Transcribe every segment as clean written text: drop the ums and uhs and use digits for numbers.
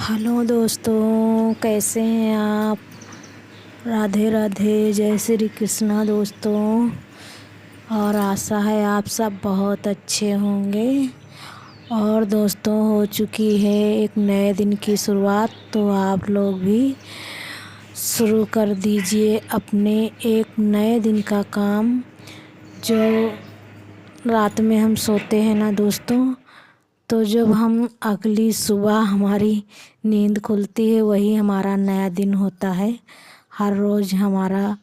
Hello दोस्तों, कैसे हैं आप। राधे राधे, जय श्री कृष्णा दोस्तों। और आशा है आप सब बहुत अच्छे होंगे। और दोस्तों, हो चुकी है एक नए दिन की शुरुआत, तो आप लोग भी शुरू कर दीजिए अपने एक नए दिन का काम। जो रात में हम सोते हैं ना दोस्तों, तो जब हम अगली सुबह हमारी नींद खुलती है, वही हमारा नया दिन होता है। हर रोज़ हमारा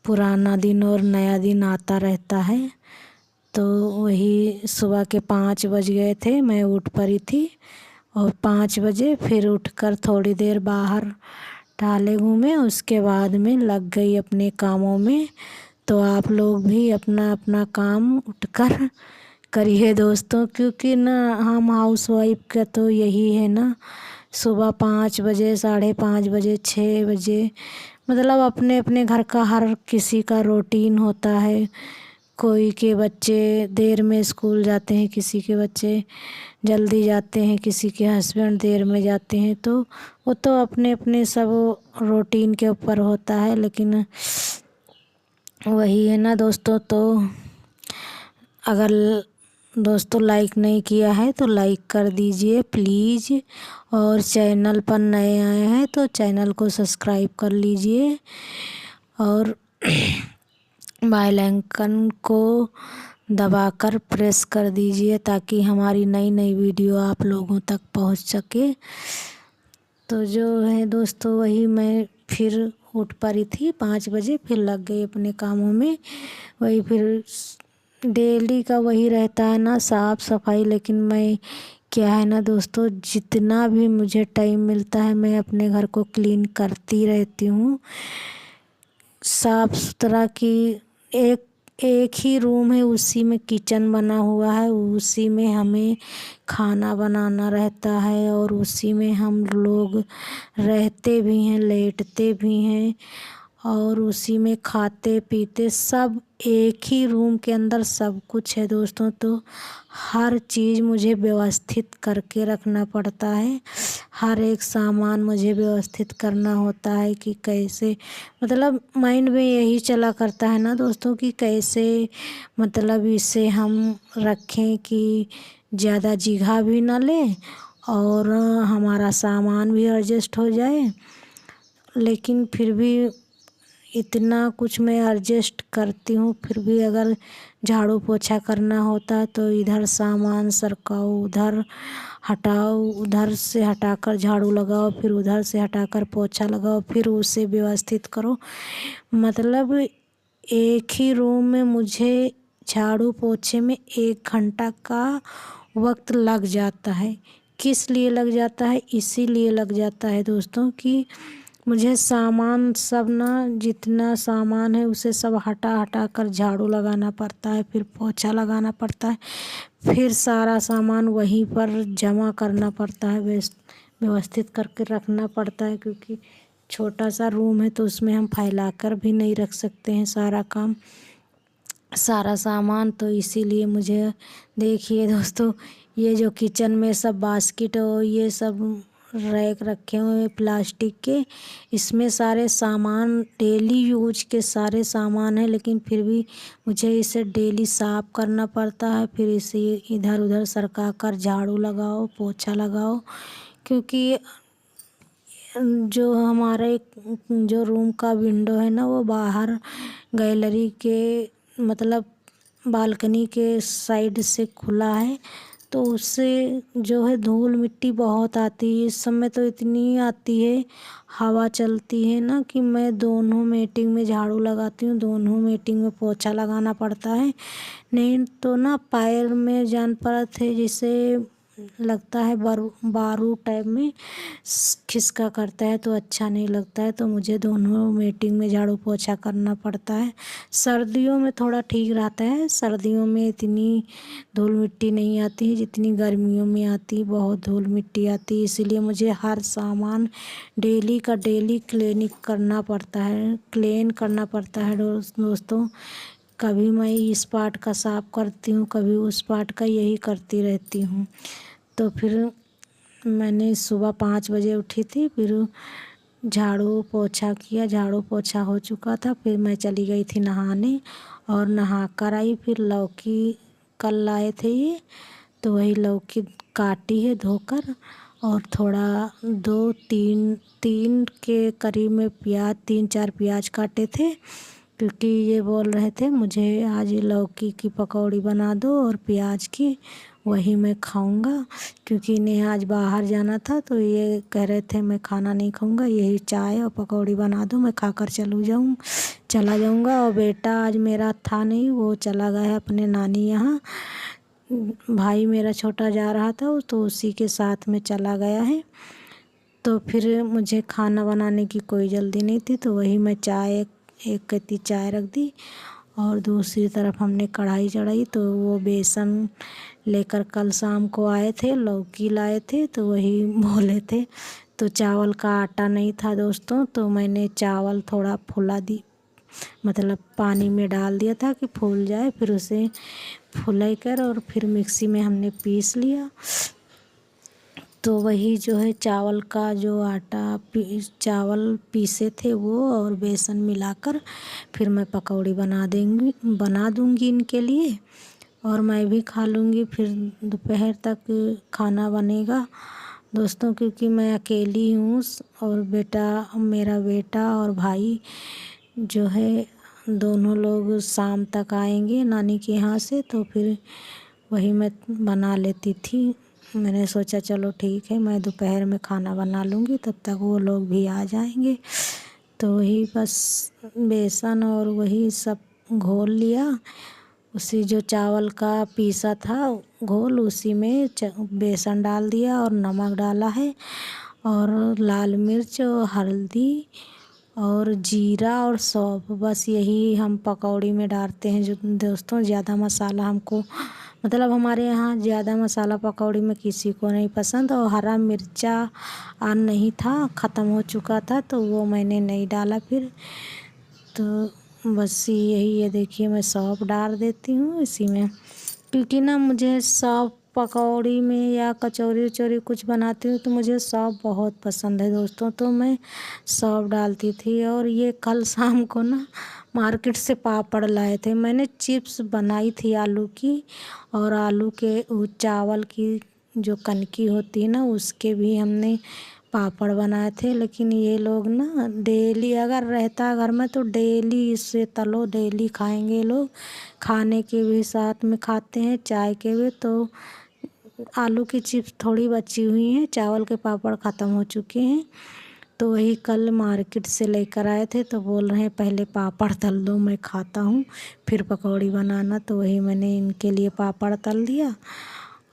पुराना दिन और नया दिन आता रहता है। तो वही सुबह के 5 बज गए थे, मैं उठ पड़ी थी। और 5 बजे फिर उठकर थोड़ी देर बाहर टहले घूमे, उसके बाद में लग गई अपने कामों में। तो आप लोग भी अपना अपना काम उठकर करिए दोस्तों, क्योंकि ना हम हाउस वाइफ का तो यही है ना, सुबह 5 बजे, 5:30 बजे, 6 बजे, मतलब अपने अपने घर का हर किसी का रूटीन होता है। कोई के बच्चे देर में स्कूल जाते हैं, किसी के बच्चे जल्दी जाते हैं, किसी के हस्बैंड देर में जाते हैं। तो वो तो अपने अपने सब रूटीन के ऊपर होता है। लेकिन वही है ना दोस्तों, तो अगर दोस्तों लाइक नहीं किया है तो लाइक कर दीजिए प्लीज़। और चैनल पर नए आए हैं तो चैनल को सब्सक्राइब कर लीजिए। और बेल आइकन को दबाकर प्रेस कर दीजिए, ताकि हमारी नई नई वीडियो आप लोगों तक पहुंच सके। तो जो है दोस्तों, वही मैं फिर उठ पड़ी थी 5 बजे, फिर लग गई अपने कामों में। वही फिर डेली का वही रहता है ना, साफ़ सफाई। लेकिन मैं क्या है ना दोस्तों, जितना भी मुझे टाइम मिलता है मैं अपने घर को क्लीन करती रहती हूँ। साफ़ सुथरा की एक एक ही रूम है, उसी में किचन बना हुआ है, उसी में हमें खाना बनाना रहता है, और उसी में हम लोग रहते भी हैं, लेटते भी हैं, और उसी में खाते पीते, सब एक ही रूम के अंदर सब कुछ है दोस्तों। तो हर चीज़ मुझे व्यवस्थित करके रखना पड़ता है। हर एक सामान मुझे व्यवस्थित करना होता है कि कैसे, मतलब माइंड में यही चला करता है ना दोस्तों कि कैसे मतलब इसे हम रखें कि ज़्यादा जगह भी ना ले और हमारा सामान भी एडजस्ट हो जाए। लेकिन फिर भी इतना कुछ मैं एडजस्ट करती हूँ, फिर भी अगर झाड़ू पोछा करना होता है तो इधर सामान सरकाओ, उधर हटाओ, उधर से हटाकर झाड़ू लगाओ, फिर उधर से हटाकर पोछा लगाओ, फिर उसे व्यवस्थित करो। मतलब एक ही रूम में मुझे झाड़ू पोछे में 1 घंटा का वक्त लग जाता है। किस लिए लग जाता है? इसीलिए लग जाता है दोस्तों कि मुझे सामान सब ना, जितना सामान है उसे सब हटा हटा कर झाड़ू लगाना पड़ता है, फिर पोछा लगाना पड़ता है, फिर सारा सामान वहीं पर जमा करना पड़ता है, व्यवस्थित करके रखना पड़ता है। क्योंकि छोटा सा रूम है तो उसमें हम फैला कर भी नहीं रख सकते हैं सारा काम, सारा सामान। तो इसीलिए मुझे देखिए दोस्तों, ये जो किचन में सब बास्केट और ये सब रैक रखे हुए हैं प्लास्टिक के, इसमें सारे सामान डेली यूज के सारे सामान हैं। लेकिन फिर भी मुझे इसे डेली साफ़ करना पड़ता है, फिर इसे इधर उधर सरका कर झाड़ू लगाओ, पोछा लगाओ। क्योंकि जो हमारे जो रूम का विंडो है ना, वो बाहर गैलरी के मतलब बालकनी के साइड से खुला है। तो उससे जो है धूल मिट्टी बहुत आती है। इस समय तो इतनी आती है, हवा चलती है ना, कि मैं दोनों मीटिंग में झाड़ू लगाती हूँ, दोनों मीटिंग में पोछा लगाना पड़ता है। नहीं तो ना पैर में जान पड़त है, जिसे लगता है बारू टाइप में खिसका करता है, तो अच्छा नहीं लगता है। तो मुझे दोनों मीटिंग में झाड़ू पोछा करना पड़ता है। सर्दियों में थोड़ा ठीक रहता है, सर्दियों में इतनी धूल मिट्टी नहीं आती है जितनी गर्मियों में आती, बहुत धूल मिट्टी आती है। इसीलिए मुझे हर सामान डेली का डेली क्लीन करना पड़ता है दोस्तों। कभी मैं इस पार्ट का साफ करती हूँ, कभी उस पार्ट का, यही करती रहती हूँ। तो फिर मैंने सुबह 5 बजे उठी थी, फिर झाड़ू पोछा किया, झाड़ू पोछा हो चुका था, फिर मैं चली गई थी नहाने और नहा कर आई। फिर लौकी कल लाए थे ये, तो वही लौकी काटी है धोकर, और थोड़ा 2-3 के करीब में प्याज, 3-4 प्याज काटे थे, क्योंकि ये बोल रहे थे मुझे आज लौकी की पकौड़ी बना दो और प्याज की, वही मैं खाऊंगा, क्योंकि इन्हें आज बाहर जाना था। तो ये कह रहे थे मैं खाना नहीं खाऊंगा, यही चाय और पकौड़ी बना दो, मैं खाकर चला जाऊंगा। और बेटा आज मेरा था नहीं, वो चला गया है अपने नानी यहाँ। भाई मेरा छोटा जा रहा था तो उसी के साथ में चला गया है। तो फिर मुझे खाना बनाने की कोई जल्दी नहीं थी, तो वही मैं चाय, एक कत्ती चाय रख दी और दूसरी तरफ हमने कढ़ाई चढ़ाई। तो वो बेसन लेकर कल शाम को आए थे, लौकी लाए थे, तो वही बोले थे। तो चावल का आटा नहीं था दोस्तों, तो मैंने चावल थोड़ा फुला दी, मतलब पानी में डाल दिया था कि फूल जाए, फिर उसे फुलाई कर और फिर मिक्सी में हमने पीस लिया। तो वही जो है चावल का जो आटा चावल पीसे थे वो और बेसन मिलाकर फिर मैं पकौड़ी बना दूंगी इनके लिए, और मैं भी खा लूँगी। फिर दोपहर तक खाना बनेगा दोस्तों, क्योंकि मैं अकेली हूँ और मेरा बेटा और भाई जो है दोनों लोग शाम तक आएंगे नानी के यहाँ से, तो फिर वही मैं बना लेती थी। मैंने सोचा चलो ठीक है, मैं दोपहर में खाना बना लूँगी, तब तक वो लोग भी आ जाएंगे। तो वही बस बेसन और वही सब घोल लिया, उसी जो चावल का पीसा था घोल, उसी में बेसन डाल दिया और नमक डाला है और लाल मिर्च और हल्दी और जीरा और सौंफ, बस यही हम पकौड़ी में डालते हैं जो दोस्तों। ज़्यादा मसाला हमको, मतलब हमारे यहाँ ज़्यादा मसाला पकौड़ी में किसी को नहीं पसंद, और हरा मिर्चा नहीं था, ख़त्म हो चुका था, तो वो मैंने नहीं डाला फिर। तो बस यही, ये देखिए मैं सौंफ डाल देती हूँ इसी में, क्योंकि ना मुझे सौंफ पकौड़ी में या कचौरी उचौरी कुछ बनाती हूँ तो मुझे सौंफ बहुत पसंद है दोस्तों, तो मैं सौंफ डालती थी। और ये कल शाम को ना मार्केट से पापड़ लाए थे, मैंने चिप्स बनाई थी आलू की, और आलू के चावल की जो कनकी होती है ना उसके भी हमने पापड़ बनाए थे। लेकिन ये लोग ना डेली अगर रहता घर में तो डेली इससे तलो, डेली खाएंगे लोग, खाने के भी साथ में खाते हैं, चाय के भी। तो आलू की चिप्स थोड़ी बची हुई हैं, चावल के पापड़ ख़त्म हो चुके हैं, तो वही कल मार्केट से लेकर आए थे। तो बोल रहे हैं पहले पापड़ तल दो, मैं खाता हूँ, फिर पकौड़ी बनाना। तो वही मैंने इनके लिए पापड़ तल दिया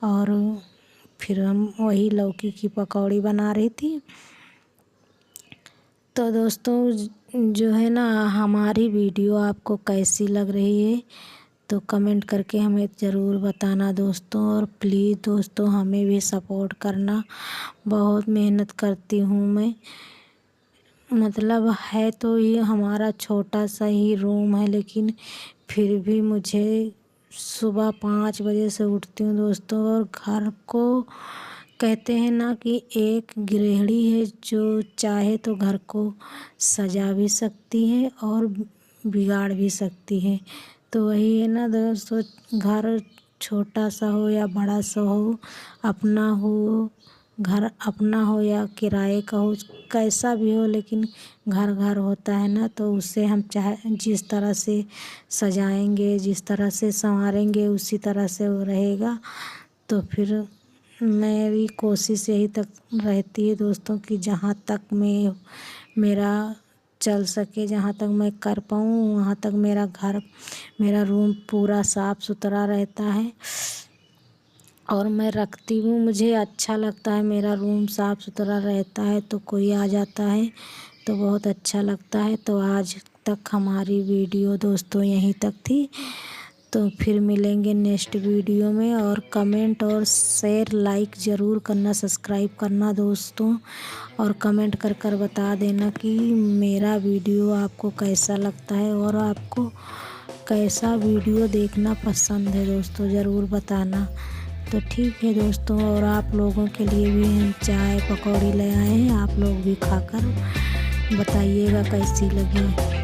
और फिर हम वही लौकी की पकौड़ी बना रही थी। तो दोस्तों जो है ना हमारी वीडियो आपको कैसी लग रही है तो कमेंट करके हमें ज़रूर बताना दोस्तों, और प्लीज़ दोस्तों हमें भी सपोर्ट करना, बहुत मेहनत करती हूँ मैं। मतलब है तो ये हमारा छोटा सा ही रूम है, लेकिन फिर भी मुझे सुबह 5 बजे से उठती हूँ दोस्तों, और घर को कहते हैं ना कि एक गृहिणी है जो चाहे तो घर को सजा भी सकती है और बिगाड़ भी सकती है। तो वही है ना दोस्तों, घर छोटा सा हो या बड़ा सा हो, अपना हो, घर अपना हो या किराए का हो, कैसा भी हो, लेकिन घर घर होता है ना, तो उसे हम चाहे जिस तरह से सजाएंगे, जिस तरह से संवारेंगे, उसी तरह से वो रहेगा। तो फिर मेरी कोशिश यही तक रहती है दोस्तों कि जहाँ तक मेरा चल सके, जहाँ तक मैं कर पाऊँ वहाँ तक मेरा रूम पूरा साफ़ सुथरा रहता है और मैं रखती हूँ। मुझे अच्छा लगता है, मेरा रूम साफ़ सुथरा रहता है तो कोई आ जाता है तो बहुत अच्छा लगता है। तो आज तक हमारी वीडियो दोस्तों यहीं तक थी, तो फिर मिलेंगे नेक्स्ट वीडियो में। और कमेंट और शेयर लाइक ज़रूर करना, सब्सक्राइब करना दोस्तों, और कमेंट कर बता देना कि मेरा वीडियो आपको कैसा लगता है और आपको कैसा वीडियो देखना पसंद है दोस्तों, ज़रूर बताना। तो ठीक है दोस्तों, और आप लोगों के लिए भी हम चाय पकौड़ी ले आए हैं, आप लोग भी खाकर बताइएगा कैसी लगी।